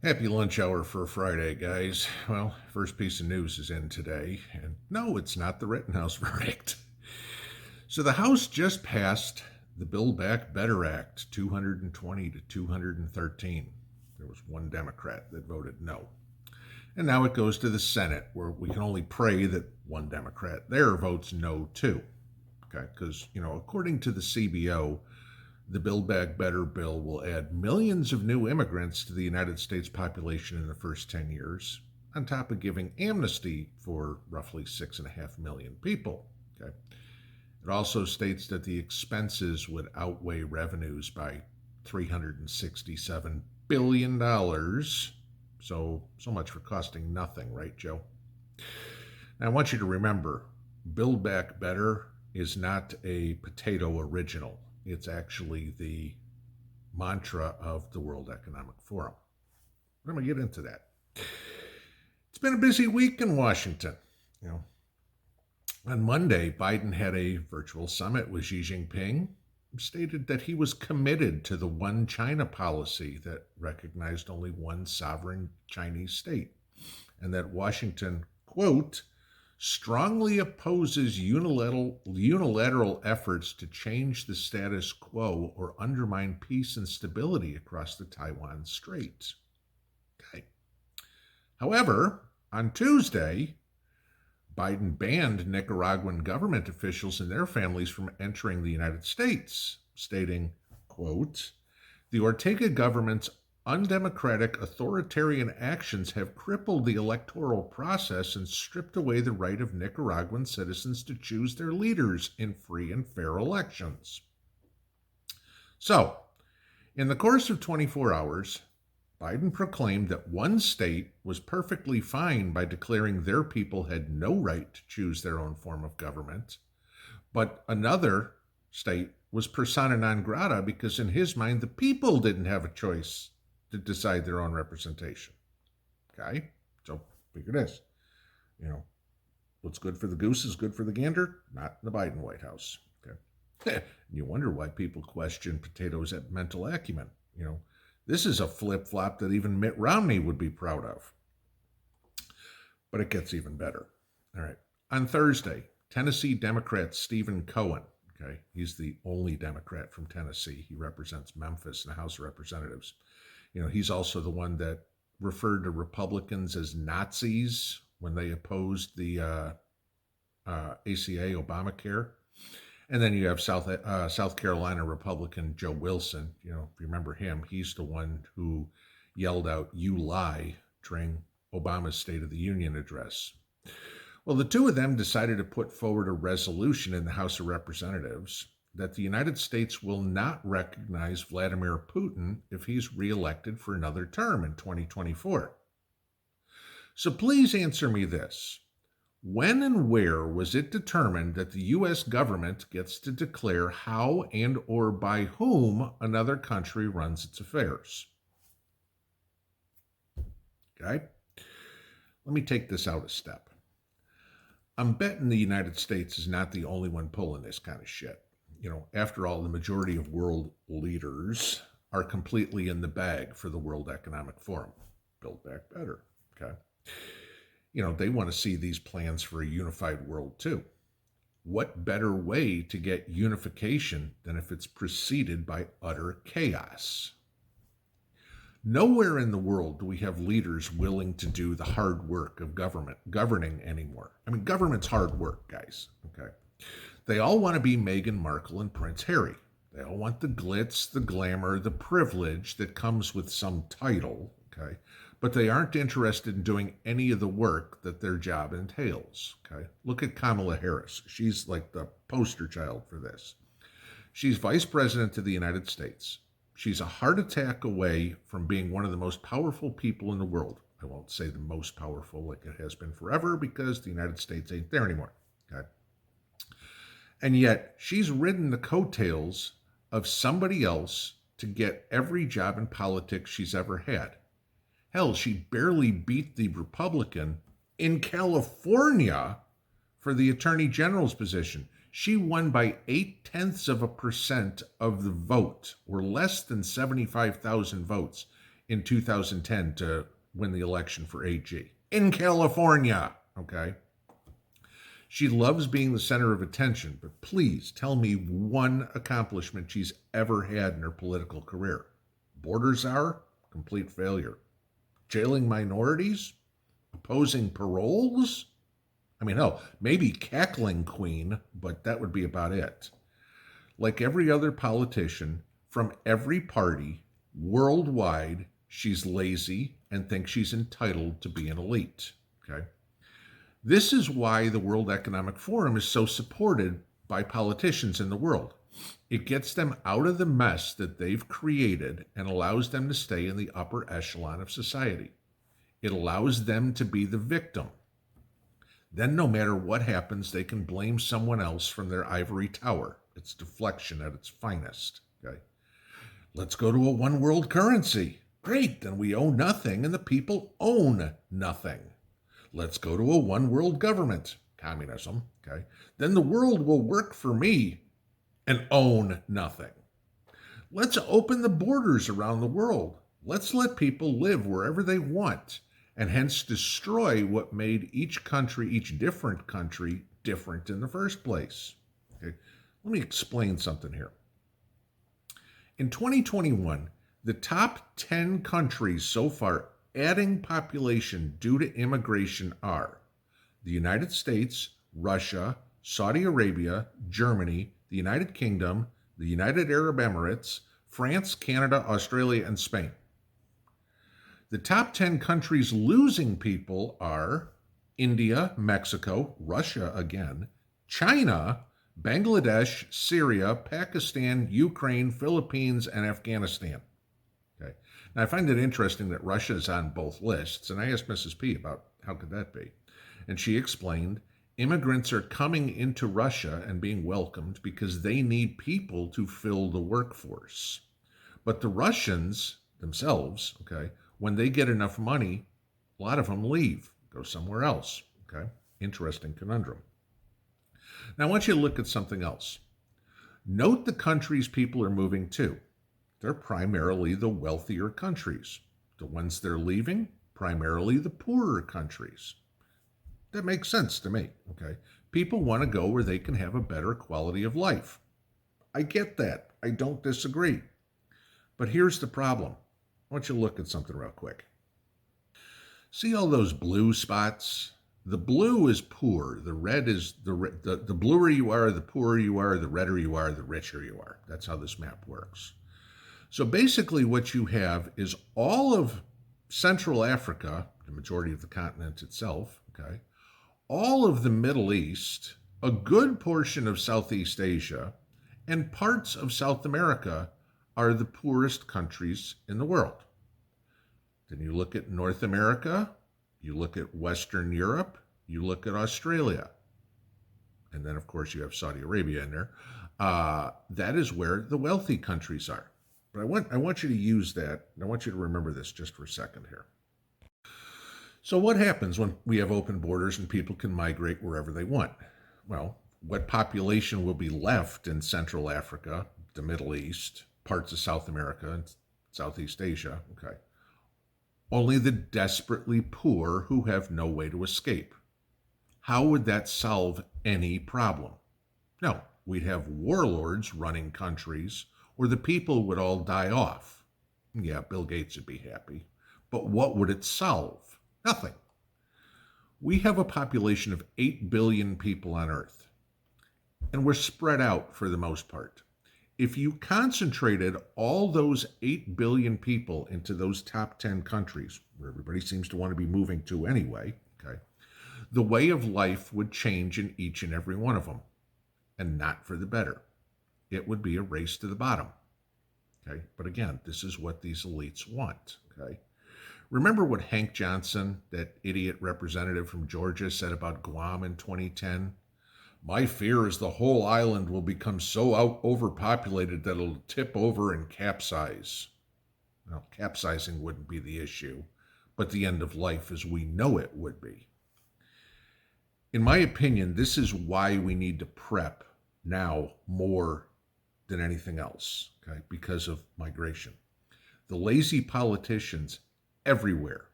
Happy lunch hour for Friday, guys. Well, first piece of news is in today, and no, it's not the Rittenhouse verdict. So the House just passed the Build Back Better Act, 220 to 213. There was one Democrat that voted no. And now it goes to the Senate, where we can only pray that one Democrat there votes no too. Okay, because, according to the CBO, the Build Back Better bill will add millions of new immigrants to the United States population in the first 10 years, on top of giving amnesty for roughly 6.5 million people. Okay. It also states that the expenses would outweigh revenues by $367 billion. So much for costing nothing, right, Joe? Now, I want you to remember, Build Back Better is not a potato original. It's actually the mantra of the World Economic Forum. We're going to get into that. It's been a busy week in Washington. On Monday, Biden had a virtual summit with Xi Jinping, stated that he was committed to the one China policy that recognized only one sovereign Chinese state, and that Washington, quote, strongly opposes unilateral efforts to change the status quo or undermine peace and stability across the Taiwan Strait. Okay. However, on Tuesday, Biden banned Nicaraguan government officials and their families from entering the United States, stating, quote, the Ortega government's undemocratic authoritarian actions have crippled the electoral process and stripped away the right of Nicaraguan citizens to choose their leaders in free and fair elections. So, in the course of 24 hours, Biden proclaimed that one state was perfectly fine by declaring their people had no right to choose their own form of government, but another state was persona non grata because in his mind the people didn't have a choice to decide their own representation. Okay? So figure this. What's good for the goose is good for the gander, not in the Biden White House. Okay? You wonder why people question potatoes at mental acumen. This is a flip-flop that even Mitt Romney would be proud of. But it gets even better. All right. On Thursday, Tennessee Democrat Stephen Cohen, okay, he's the only Democrat from Tennessee. He represents Memphis in the House of Representatives. He's also the one that referred to Republicans as Nazis when they opposed the ACA, Obamacare. And then you have South Carolina Republican Joe Wilson. If you remember him, he's the one who yelled out, "You lie," during Obama's State of the Union address. Well, the two of them decided to put forward a resolution in the House of Representatives that the United States will not recognize Vladimir Putin if he's reelected for another term in 2024. So please answer me this. When and where was it determined that the U.S. government gets to declare how and or by whom another country runs its affairs? Okay? Let me take this out a step. I'm betting the United States is not the only one pulling this kind of shit. After all, the majority of world leaders are completely in the bag for the World Economic Forum. Build Back Better, okay? They want to see these plans for a unified world too. What better way to get unification than if it's preceded by utter chaos? Nowhere in the world do we have leaders willing to do the hard work of governing anymore. Government's hard work, guys, okay? They all want to be Meghan Markle and Prince Harry. They all want the glitz, the glamour, the privilege that comes with some title, okay? But they aren't interested in doing any of the work that their job entails, okay? Look at Kamala Harris. She's like the poster child for this. She's Vice President of the United States. She's a heart attack away from being one of the most powerful people in the world. I won't say the most powerful like it has been forever because the United States ain't there anymore, okay? And yet she's ridden the coattails of somebody else to get every job in politics she's ever had. Hell, she barely beat the Republican in California for the Attorney General's position. She won by 0.8% of the vote, or less than 75,000 votes. in 2010 to win the election for AG in California. Okay. She loves being the center of attention, but please tell me one accomplishment she's ever had in her political career. Border czar? Complete failure. Jailing minorities? Opposing paroles? I mean, hell, maybe cackling queen, but that would be about it. Like every other politician from every party worldwide, she's lazy and thinks she's entitled to be an elite. Okay. This is why the World Economic Forum is so supported by politicians in the world. It gets them out of the mess that they've created and allows them to stay in the upper echelon of society. It allows them to be the victim. Then no matter what happens, they can blame someone else from their ivory tower. It's deflection at its finest. Okay. Let's go to a one world currency. Great, then we owe nothing and the people own nothing. Let's go to a one world government. Communism. Okay. Then the world will work for me and own nothing. Let's open the borders around the world. Let's let people live wherever they want and hence destroy what made each country, each different country, different in the first place. Okay. Let me explain something here. In 2021, the top 10 countries so far adding population due to immigration are the United States, Russia, Saudi Arabia, Germany, the United Kingdom, the United Arab Emirates, France, Canada, Australia, and Spain. The top 10 countries losing people are India, Mexico, Russia again, China, Bangladesh, Syria, Pakistan, Ukraine, Philippines, and Afghanistan. Okay. Now, I find it interesting that Russia is on both lists, and I asked Mrs. P about how could that be. And she explained, immigrants are coming into Russia and being welcomed because they need people to fill the workforce. But the Russians themselves, okay, when they get enough money, a lot of them leave, go somewhere else. Okay. Interesting conundrum. Now, I want you to look at something else. Note the countries people are moving to. They're primarily the wealthier countries. The ones they're leaving, primarily the poorer countries. That makes sense to me, okay? People want to go where they can have a better quality of life. I get that. I don't disagree. But here's the problem. I want you to look at something real quick. See all those blue spots? The blue is poor. The red is the bluer you are, the poorer you are, the redder you are, the richer you are. That's how this map works. So basically what you have is all of Central Africa, the majority of the continent itself, okay, all of the Middle East, a good portion of Southeast Asia, and parts of South America are the poorest countries in the world. Then you look at North America, you look at Western Europe, you look at Australia, and then of course you have Saudi Arabia in there. That is where the wealthy countries are. But I want you to use that, and I want you to remember this just for a second here. So what happens when we have open borders and people can migrate wherever they want? Well, what population will be left in Central Africa, the Middle East, parts of South America, and Southeast Asia? Okay. Only the desperately poor who have no way to escape. How would that solve any problem? No, we'd have warlords running countries, or the people would all die off. Yeah, Bill Gates would be happy. But what would it solve? Nothing. We have a population of 8 billion people on Earth, and we're spread out for the most part. If you concentrated all those 8 billion people into those top 10 countries, where everybody seems to want to be moving to anyway, okay, the way of life would change in each and every one of them, and not for the better. It would be a race to the bottom. Okay, but again, this is what these elites want. Okay, remember what Hank Johnson, that idiot representative from Georgia, said about Guam in 2010? My fear is the whole island will become so overpopulated that it'll tip over and capsize. Well, capsizing wouldn't be the issue, but the end of life as we know it would be. In my opinion, this is why we need to prep now more than anything else, okay, because of migration. The lazy politicians everywhere,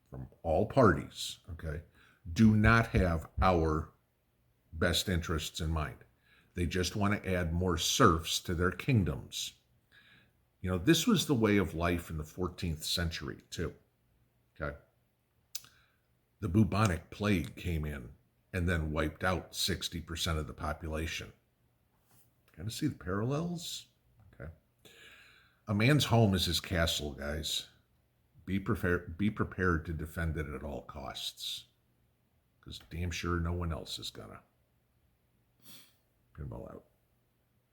from all parties, okay, do not have our best interests in mind. They just want to add more serfs to their kingdoms. You know, this was the way of life in the 14th century, too. Okay. The bubonic plague came in and then wiped out 60% of the population. Kind of see the parallels? Okay. A man's home is his castle, guys. Be prepared to defend it at all costs. Because damn sure no one else is gonna. Pinball out.